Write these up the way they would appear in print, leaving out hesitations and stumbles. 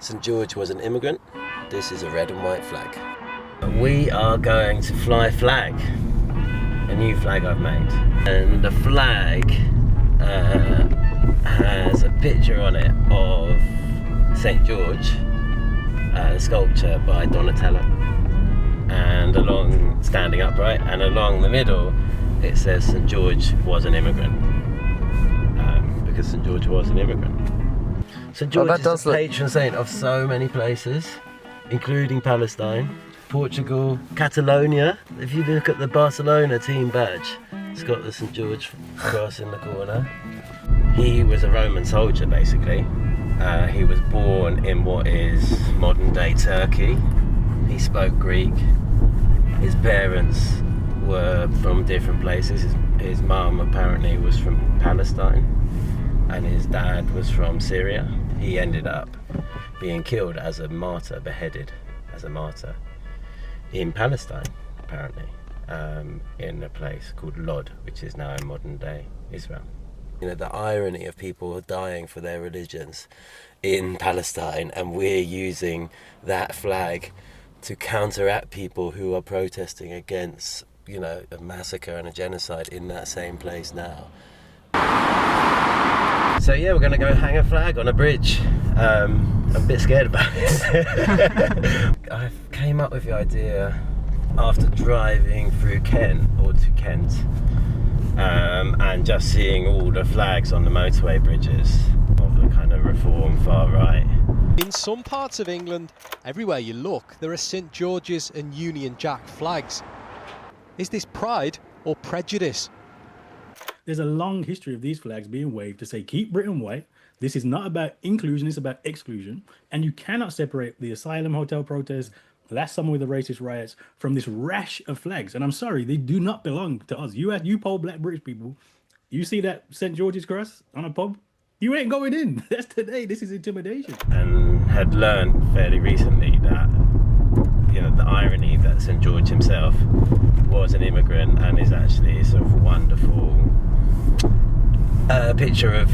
St George was an immigrant. This is a red and white flag. We are going to fly flag, a new flag I've made. And the flag has a picture on it of St George, a sculpture by Donatello, and along, standing upright, and along the middle it says St George was an immigrant, because St George was an immigrant. St George is the patron saint of so many places, including Palestine, Portugal, Catalonia. If you look at the Barcelona team badge, it's got the St George cross in the corner. He was a Roman soldier, basically. He was born in what is modern day Turkey. He spoke Greek. His parents were from different places. His mum apparently was from Palestine and his dad was from Syria. He ended up being killed as a martyr, beheaded as a martyr in Palestine, apparently, in a place called Lod, which is now in modern day Israel. You know, the irony of people dying for their religions in Palestine, and we're using that flag to counteract people who are protesting against, you know, a massacre and a genocide in that same place now. So yeah, we're gonna go hang a flag on a bridge. I'm a bit scared about it. I came up with the idea after driving through Kent, or to Kent, and just seeing all the flags on the motorway bridges of the kind of reform far right. In some parts of England, everywhere you look, there are St George's and Union Jack flags. Is this pride or prejudice? There's a long history of these flags being waved to say, keep Britain white. This is not about inclusion, it's about exclusion. And you cannot separate the asylum hotel protests, last summer with the racist riots, from this rash of flags. And I'm sorry, they do not belong to us. You poll black British people, you see that St George's cross on a pub, you ain't going in. That's today. This is intimidation. And had learned fairly recently that, you know, the irony that St George himself was an immigrant and is actually a sort of wonderful picture of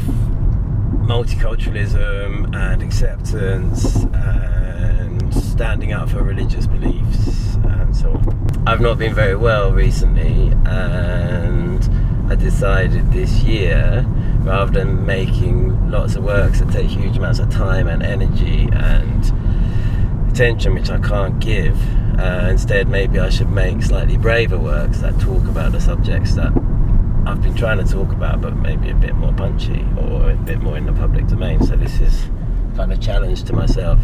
multiculturalism and acceptance and standing up for religious beliefs and so on. I've not been very well recently, and I decided this year, rather than making lots of works that take huge amounts of time and energy and attention which I can't give, instead maybe I should make slightly braver works that talk about the subjects that I've been trying to talk about, but maybe a bit more punchy or a bit more in the public domain. So this is kind of a challenge to myself.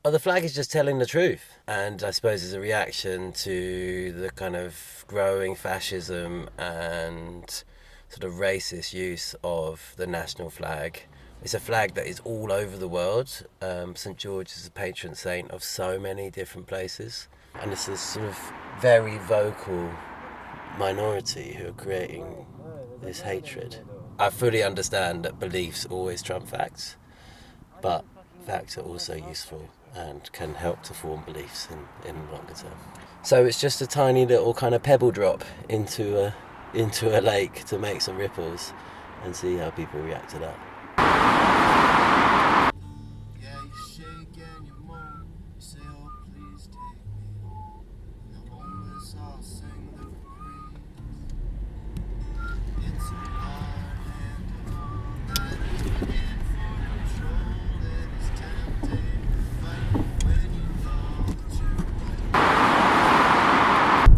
Well, the flag is just telling the truth, and I suppose it's a reaction to the kind of growing fascism and sort of racist use of the national flag. It's a flag that is all over the world. St George is a patron saint of so many different places, and it's this sort of very vocal minority who are creating this hatred. I fully understand that beliefs always trump facts, but facts are also useful and can help to form beliefs in the longer term. So it's just a tiny little kind of pebble drop into a lake to make some ripples and see how people react to that.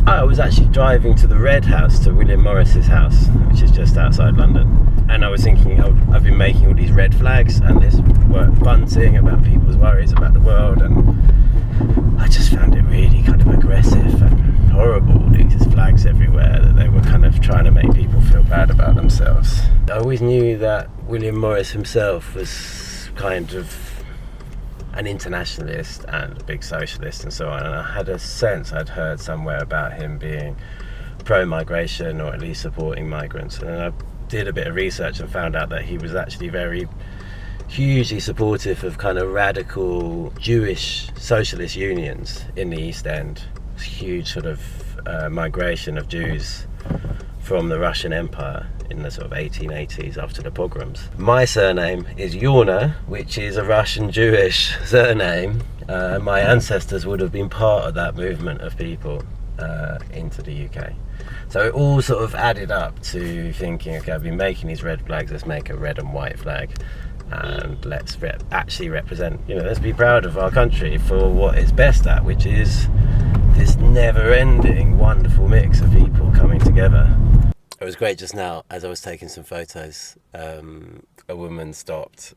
I was actually driving to the Red House, to William Morris's house, which is just outside London, and I was thinking, I've been making all these red flags and this work bunting about people's worries about the world, and I just found it really kind of aggressive and horrible, these flags everywhere, that they were kind of trying to make people feel bad about themselves. I always knew that William Morris himself was kind of an internationalist and a big socialist and so on, and I had a sense, I'd heard somewhere about him being pro-migration or at least supporting migrants, and I did a bit of research and found out that he was actually very hugely supportive of kind of radical Jewish socialist unions in the East End. Huge sort of migration of Jews from the Russian Empire in the sort of 1880s after the pogroms. My surname is Yorna, which is a Russian Jewish surname. My ancestors would have been part of that movement of people into the UK. So it all sort of added up to thinking, okay, I've been making these red flags, let's make a red and white flag, and let's actually represent, let's be proud of our country for what it's best at, which is this never-ending wonderful mix of people coming together. It was great just now, as I was taking some photos, a woman stopped,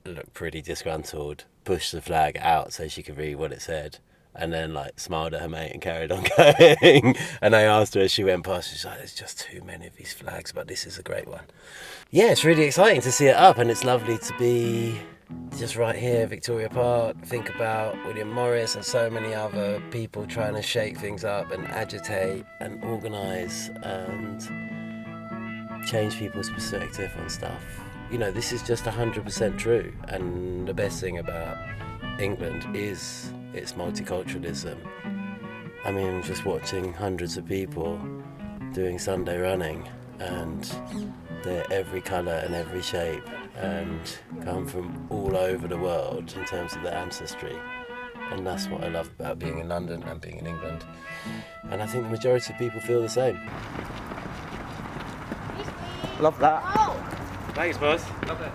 looked pretty disgruntled, pushed the flag out so she could read what it said, and then smiled at her mate and carried on going. And I asked her as she went past, she's like, there's just too many of these flags, but this is a great one. Yeah, it's really exciting to see it up, and it's lovely to be just right here, Victoria Park. Think about William Morris and so many other people trying to shake things up and agitate and organise and change people's perspective on stuff. This is just 100% true, and the best thing about England is its multiculturalism. I mean, just watching hundreds of people doing Sunday running, and they're every colour and every shape and come from all over the world in terms of their ancestry. And that's what I love about being in London and being in England. And I think the majority of people feel the same. Love that. Oh. Thanks, boss. Love it.